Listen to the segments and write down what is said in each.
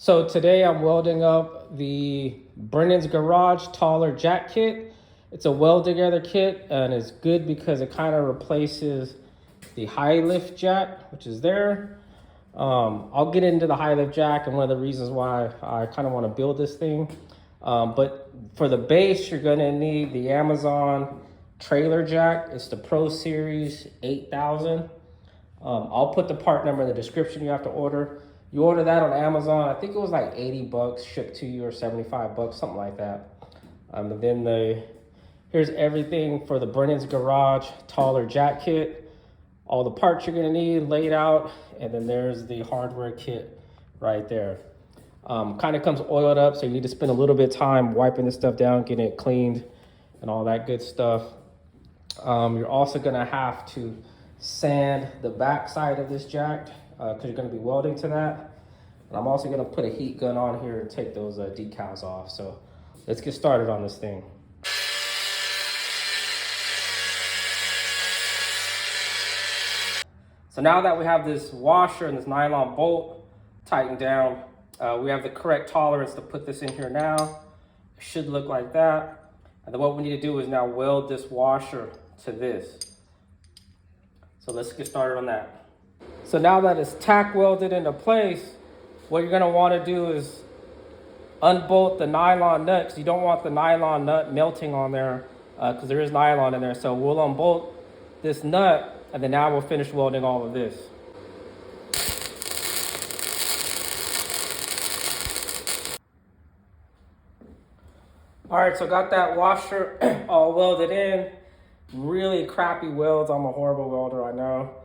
So today I'm welding up the Brennan's Garage Tauler jack kit. It's a weld together kit and it's good because it kind of replaces the high lift jack, which is there. I'll get into the high lift jack and one of the reasons why I kind of want to build this thing. But for the base, you're gonna need the Amazon trailer jack. It's the Pro Series 8000. I'll put the part number in the description. You have to order. You order that on Amazon. I think it was like 80 bucks shipped to you, or 75 bucks, something like that. And then here's everything for the Brennan's Garage Tauler jack kit. All the parts you're gonna need laid out, and then there's the hardware kit right there. Kind of comes oiled up, so you need to spend a little bit of time wiping this stuff down, getting it cleaned, and all that good stuff. You're also gonna have to sand the back side of this jack because you're gonna be welding to that. And I'm also gonna put a heat gun on here and take those decals off. So let's get started on this thing. So now that we have this washer and this nylon bolt tightened down, we have the correct tolerance to put this in here now. It should look like that. And then what we need to do is now weld this washer to this. So let's get started on that. So now that it's tack welded into place, what you're gonna wanna do is unbolt the nylon nut, because you don't want the nylon nut melting on there, because there is nylon in there. So we'll unbolt this nut, and then now we'll finish welding all of this. All right, so got that washer all welded in. Really crappy welds. I'm a horrible welder, I know.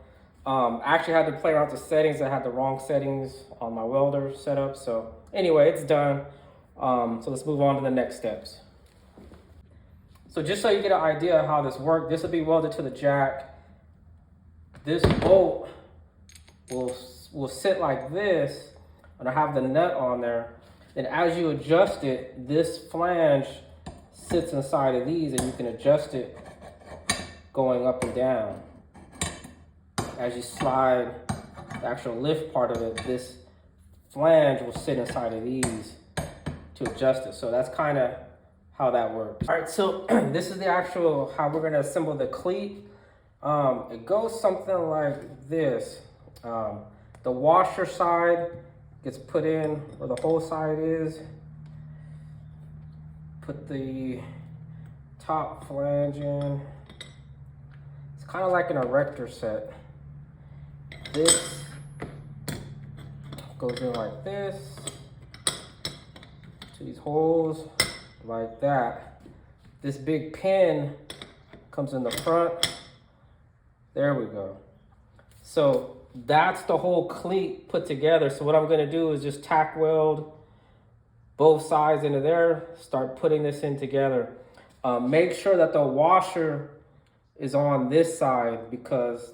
Actually had to play around with the settings. I had the wrong settings on my welder setup. So anyway, it's done. So let's move on to the next steps. So just so you get an idea of how this works, this will be welded to the jack. This bolt will sit like this, and I have the nut on there. And as you adjust it, this flange sits inside of these, and you can adjust it going up and down. As you slide the actual lift part of it, this flange will sit inside of these to adjust it. So that's kind of how that works. All right, so this is the actual, how we're gonna assemble the cleat. It goes something like this. The washer side gets put in where the whole side is. Put the top flange in. It's kind of like an erector set. This goes in like this, to these holes, like that. This big pin comes in the front. There we go. So that's the whole cleat put together. So what I'm gonna do is just tack weld both sides into there, start putting this in together. Make sure that the washer is on this side, because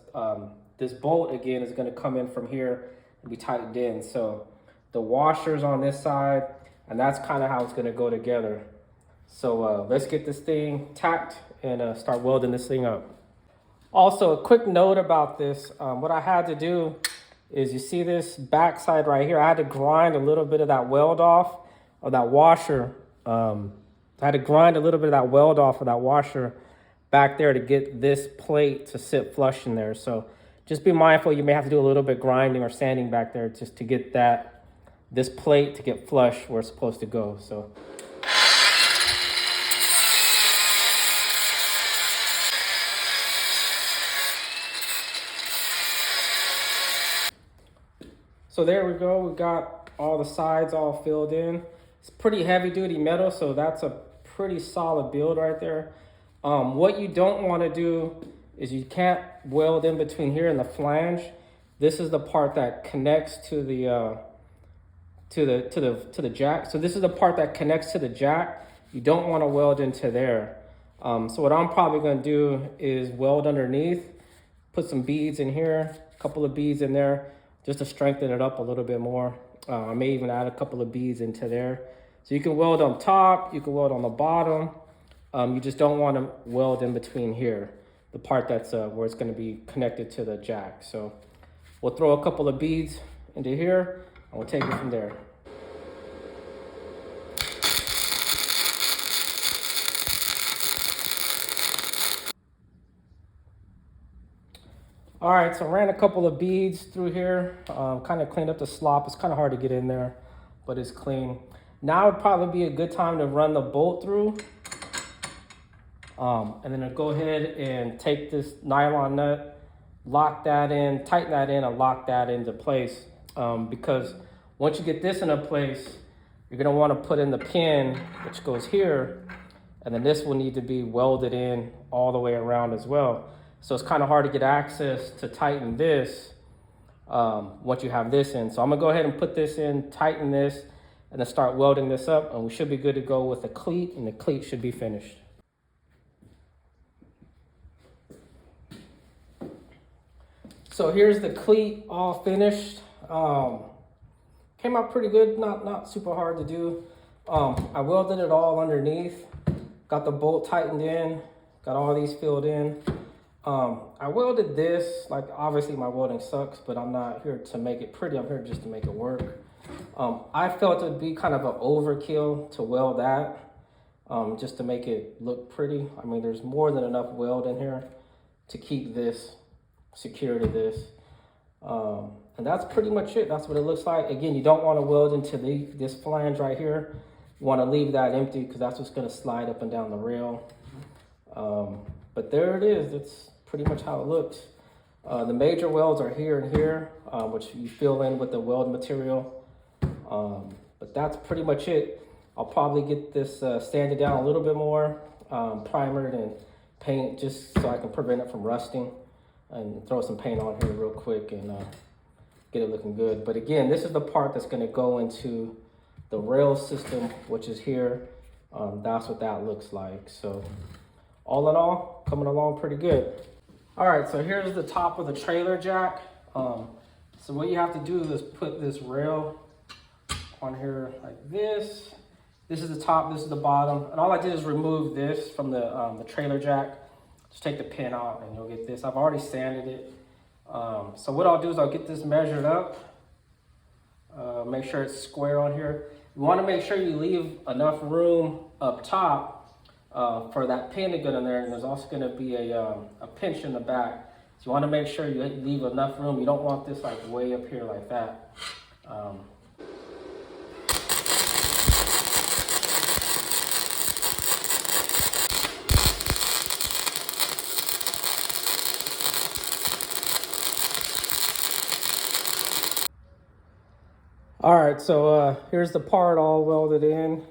this bolt again is gonna come in from here and be tightened in. So the washer's on this side, and that's kind of how it's gonna go together. So let's get this thing tacked and start welding this thing up. Also, a quick note about this. What I had to do is, you see this back side right here, I had to grind a little bit of that weld off of that washer. I had to grind a little bit of that weld off of that washer back there to get this plate to sit flush in there. So just be mindful, you may have to do a little bit grinding or sanding back there just to get this plate to get flush where it's supposed to go. So there we go. We got all the sides all filled in. It's pretty heavy duty metal, so that's a pretty solid build right there. What you don't want to do is, you can't weld in between here and the flange. This is the part that connects to the jack. So this is the part that connects to the jack. You don't want to weld into there. So what I'm probably going to do is weld underneath, put some beads in here, a couple of beads in there, just to strengthen it up a little bit more. I may even add a couple of beads into there. So you can weld on top, you can weld on the bottom. You just don't want to weld in between here, the part that's where it's going to be connected to the jack. So we'll throw a couple of beads into here, and we'll take it from there. All right, so I ran a couple of beads through here, kind of cleaned up the slop. It's kind of hard to get in there, but it's clean. Now would probably be a good time to run the bolt through. And then I'll go ahead and take this nylon nut, lock that in, tighten that in, and lock that into place. Because once you get this into place, you're gonna wanna put in the pin, which goes here, and then this will need to be welded in all the way around as well. So it's kind of hard to get access to tighten this once you have this in. So I'm gonna go ahead and put this in, tighten this, and then start welding this up, and we should be good to go with the cleat, and the cleat should be finished. So here's the cleat all finished. Came out pretty good, not super hard to do. I welded it all underneath, got the bolt tightened in, got all these filled in. I welded this, like obviously my welding sucks, but I'm not here to make it pretty, I'm here just to make it work. I felt it'd be kind of an overkill to weld that, just to make it look pretty. I mean, there's more than enough weld in here to keep this secure to this. And that's pretty much it. That's what it looks like. Again, you don't want to weld into this flange right here. You want to leave that empty because that's what's going to slide up and down the rail. But there it is. That's pretty much how it looks. The major welds are here and here, which you fill in with the weld material. But that's pretty much it. I'll probably get this sanded down a little bit more, primered and paint just so I can prevent it from rusting, and throw some paint on here real quick and get it looking good. But again, this is the part that's going to go into the rail system, which is here. That's what that looks like. So all in all, coming along pretty good. All right, so here's the top of the trailer jack. So what you have to do is put this rail on here like this. This is the top, this is the bottom. And all I did is remove this from the trailer jack. Just take the pin out and you'll get this. I've already sanded it. So what I'll do is I'll get this measured up. Make sure it's square on here. You want to make sure you leave enough room up top for that pin to get in there. And there's also going to be a pinch in the back. So you want to make sure you leave enough room. You don't want this like way up here like that. All right, so here's the part all welded in.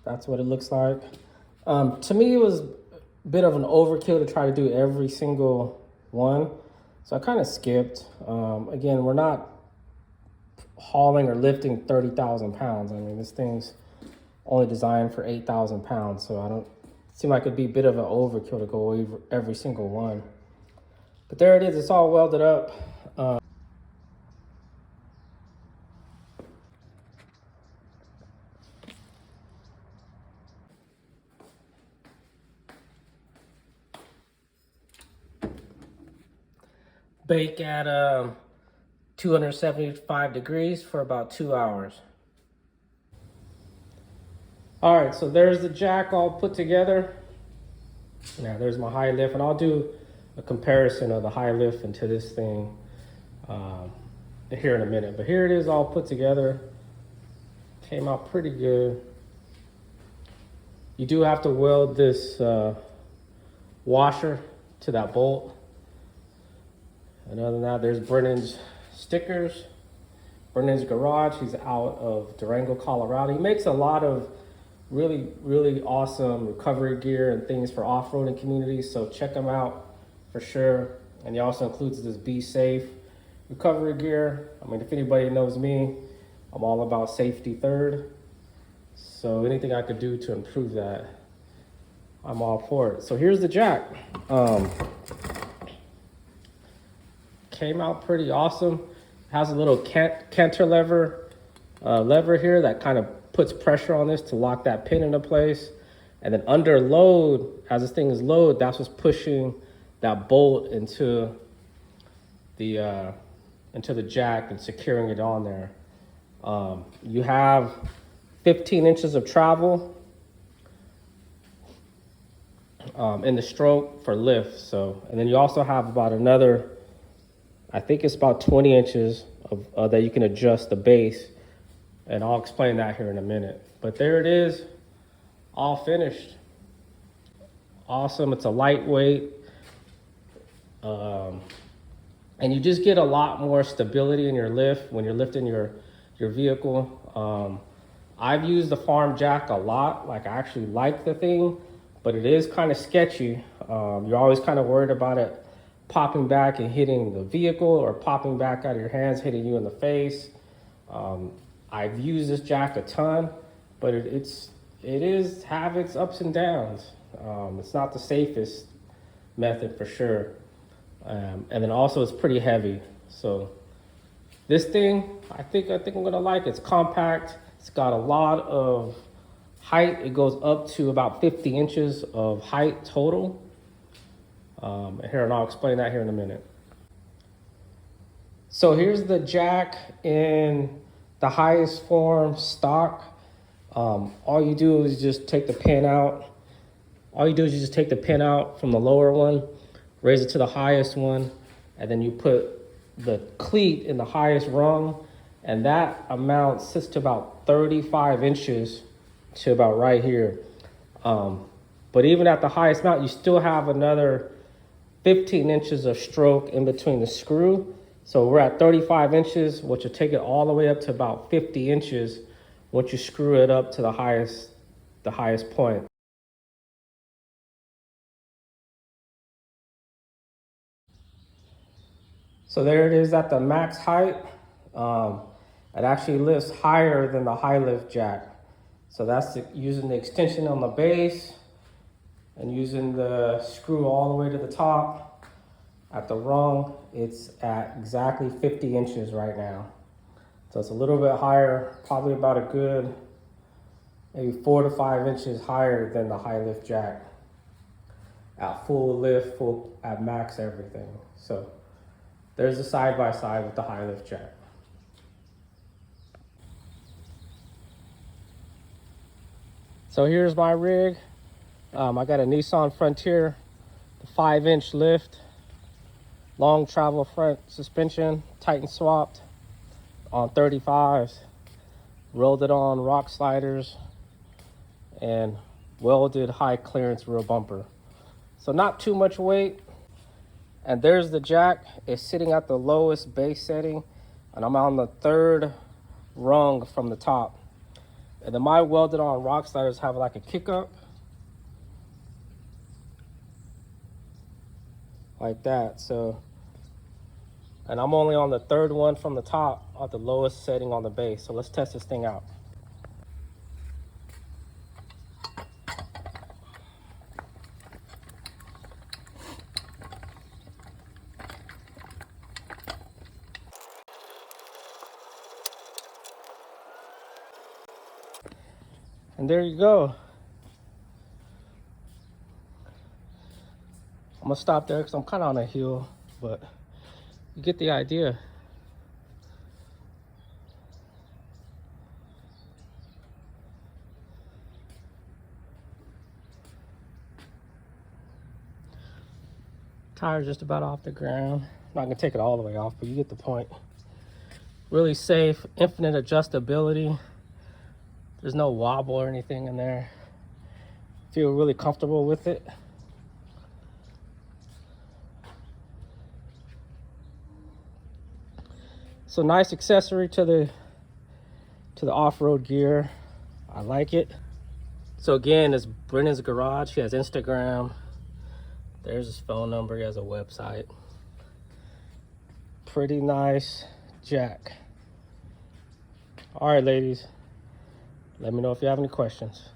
That's what it looks like. To me, it was a bit of an overkill to try to do every single one. So I kind of skipped. Again, we're not hauling or lifting 30,000 pounds. I mean, this thing's only designed for 8,000 pounds. So I don't seem like it'd be a bit of an overkill to go over every single one. But there it is, it's all welded up. Bake at 275 degrees for about 2 hours. All right, so there's the jack all put together. Now there's my high lift, and I'll do a comparison of the high lift into this thing here in a minute. But here it is all put together. Came out pretty good. You do have to weld this washer to that bolt. And other than that, there's Brennan's stickers. Brennan's Garage, he's out of Durango, Colorado. He makes a lot of really, really awesome recovery gear and things for off-roading communities. So check him out for sure. And he also includes this Be Safe recovery gear. I mean, if anybody knows me, I'm all about safety third. So anything I could do to improve that, I'm all for it. So here's the jack. Came out pretty awesome. Has a little canter lever here that kind of puts pressure on this to lock that pin into place. And then under load, as this thing is loaded, that's what's pushing that bolt into the jack and securing it on there. You have 15 inches of travel. in the stroke for lift. So, and then you also have about another, I think it's about 20 inches of that you can adjust the base, and I'll explain that here in a minute. But there it is, all finished. Awesome. It's a lightweight, and you just get a lot more stability in your lift when you're lifting your vehicle. I've used the farm jack a lot. Like, I actually like the thing, but it is kind of sketchy. You're always kind of worried about it popping back and hitting the vehicle, or popping back out of your hands, hitting you in the face. I've used this jack a ton, but it is have its ups and downs. It's not the safest method for sure. And then also it's pretty heavy. So this thing, I think I'm gonna like it. It's compact. It's got a lot of height. It goes up to about 50 inches of height total. And I'll explain that here in a minute. So here's the jack in the highest form stock. All you do is just take the pin out. All you do is you just take the pin out from the lower one, raise it to the highest one, and then you put the cleat in the highest rung, and that amount sits to about 35 inches to about right here. But even at the highest amount, you still have another 15 inches of stroke in between the screw. So we're at 35 inches, which will take it all the way up to about 50 inches once you screw it up to the highest point. So there it is at the max height. It actually lifts higher than the high lift jack. So that's using the extension on the base and using the screw all the way to the top. At the rung, it's at exactly 50 inches right now. So it's a little bit higher, probably about a good maybe 4 to 5 inches higher than the high lift jack at full lift, at max everything. So there's a side by side with the high lift jack. So here's my rig. I got a Nissan Frontier, the 5-inch lift, long travel front suspension, Titan swapped on 35s, rolled it on rock sliders, and welded high clearance rear bumper. So not too much weight. And there's the jack. It's sitting at the lowest base setting, and I'm on the 3rd rung from the top. And then my welded on rock sliders have like a kick up, like that. So, and I'm only on the 3rd one from the top at the lowest setting on the base. So let's test this thing out. And there you go. I'm gonna stop there because I'm kind of on a hill, but you get the idea. Tire's just about off the ground. I'm not gonna take it all the way off, but you get the point. Really safe, infinite adjustability. There's no wobble or anything in there. Feel really comfortable with it. So nice accessory to the off-road gear. I like it. So again, it's Brennan's Garage. He has Instagram. There's his phone number. He has a website. Pretty nice jack. All right, ladies. Let me know if you have any questions.